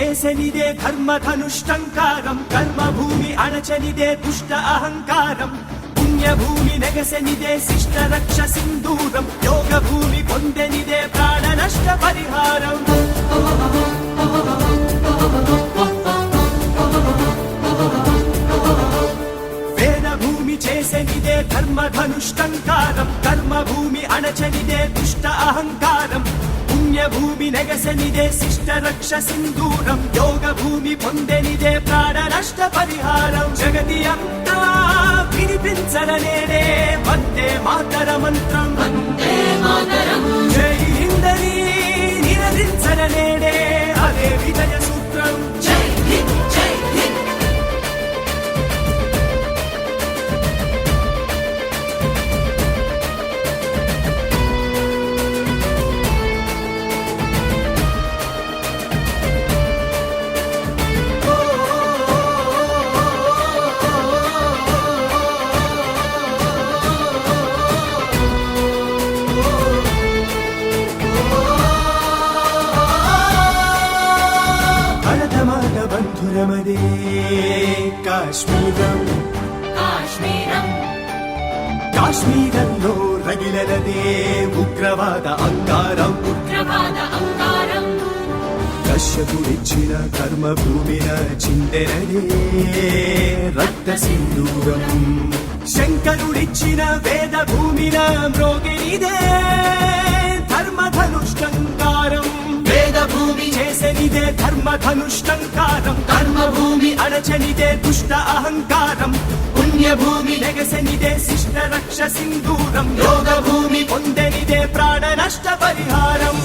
చేసనిదే ధర్మధనుష్టంకారం, కర్మభూమి అణచనిదే దుష్ట అహంకారం, పుణ్యభూమి నెగసనిదే శిష్ట రక్ష సింధూరం, యోగ భూమి పొందెనిదే ప్రాణ నష్ట పరిహారం. వేదభూమి చేసనిదే ధర్మధనుష్టంకారం, కర్మభూమి అణచనిదే దుష్ట అహంకారం, పుణ్యభూమి నెగసనిదే శిష్ట రక్ష సింధూరం, యోగ భూమి పొందెనిదే ప్రాణ నష్ట పరిహారం. జగతి అంతా వినిపించరనేడే వందే మాతర మంత్రం, జై హిందని నినదించరనేడే అదే విజయ సూత్రం. జై హింద్ జై హింద్. బంధురమదే కాశ్మీరం, కాశ్మీరంలో రగిలనదే ఉగ్రవాద అంగారం, కశ్యపుడిచ్చిన కర్మభూమిన చిందెనదే రక్త సింధూరం, శంకరుడిచ్చిన వేద భూమిన మ్రోగినిదే ధర్మధనుష్టంకారం, వేదభూమి చేసనిదే ధర్మధనుష్టంకారం, కర్మభూమి అణచనిదే దుష్ట అహంకారం, పుణ్యభూమి నెగసనిదే శిష్ట రక్ష సింధూరం, యోగ భూమి పొందెనిదే ప్రాణ నష్ట పరిహారం.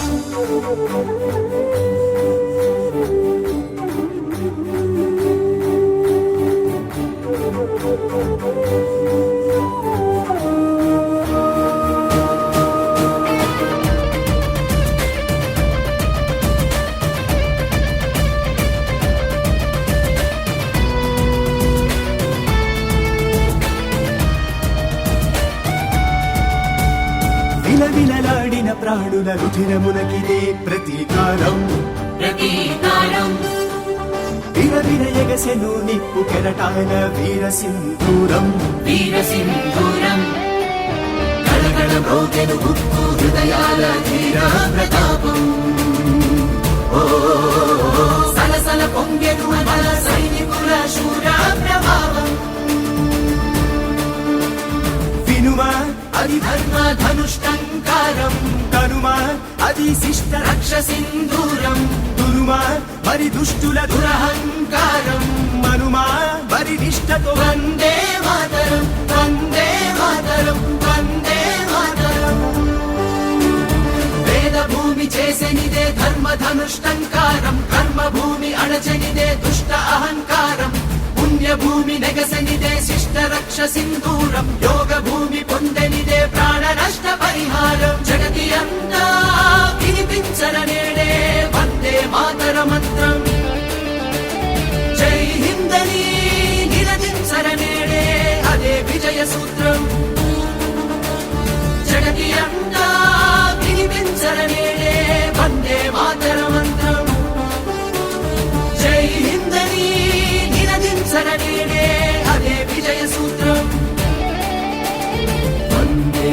విలవిలలాడిన ప్రాణుల రుధిరమునకిదే ప్రతీకారం, విరవిర ఎగసెను నిప్పు కెరటాల వీర సింధూరం, గళగళ మ్రోగెను ఉక్కు హృదయాల ధీర ప్రతాపం, సలసల పొంగెను మన సైనికుల శూర ప్రభావం. వినుమా అది ధర్మ ధనుష్టంకారం, కనుమా అది శిష్ట రక్ష సింధూరం, దురుమా మరి దుష్టుల దురహంకారం, మనుమా మరి నిష్టతో వందే మాతరం, వందే మాతరం, వందే మాతరం. వేదభూమి చేసెనిదే ధర్మధనుష్టంకారం, కర్మభూమి అణచనిదే దుష్ట అహంకారం, పుణ్యభూమి నెగసనిదే శిష్ట రక్ష సింధూరం, యోగ భూమి పొందెనిదే ప్రాణ నష్ట పరిహారం. జగతి అంతా వినిపించరనేడే వందే మాతర మంత్రం, జై హిందని నినదించరనేడే అదే విజయ సూత్రం. జగతి అంతా వినిపించరనేడే వందే మాతర మంత్రం, జై హిందని నినదించరనేడే అదే విజయ సూత్రం. వందే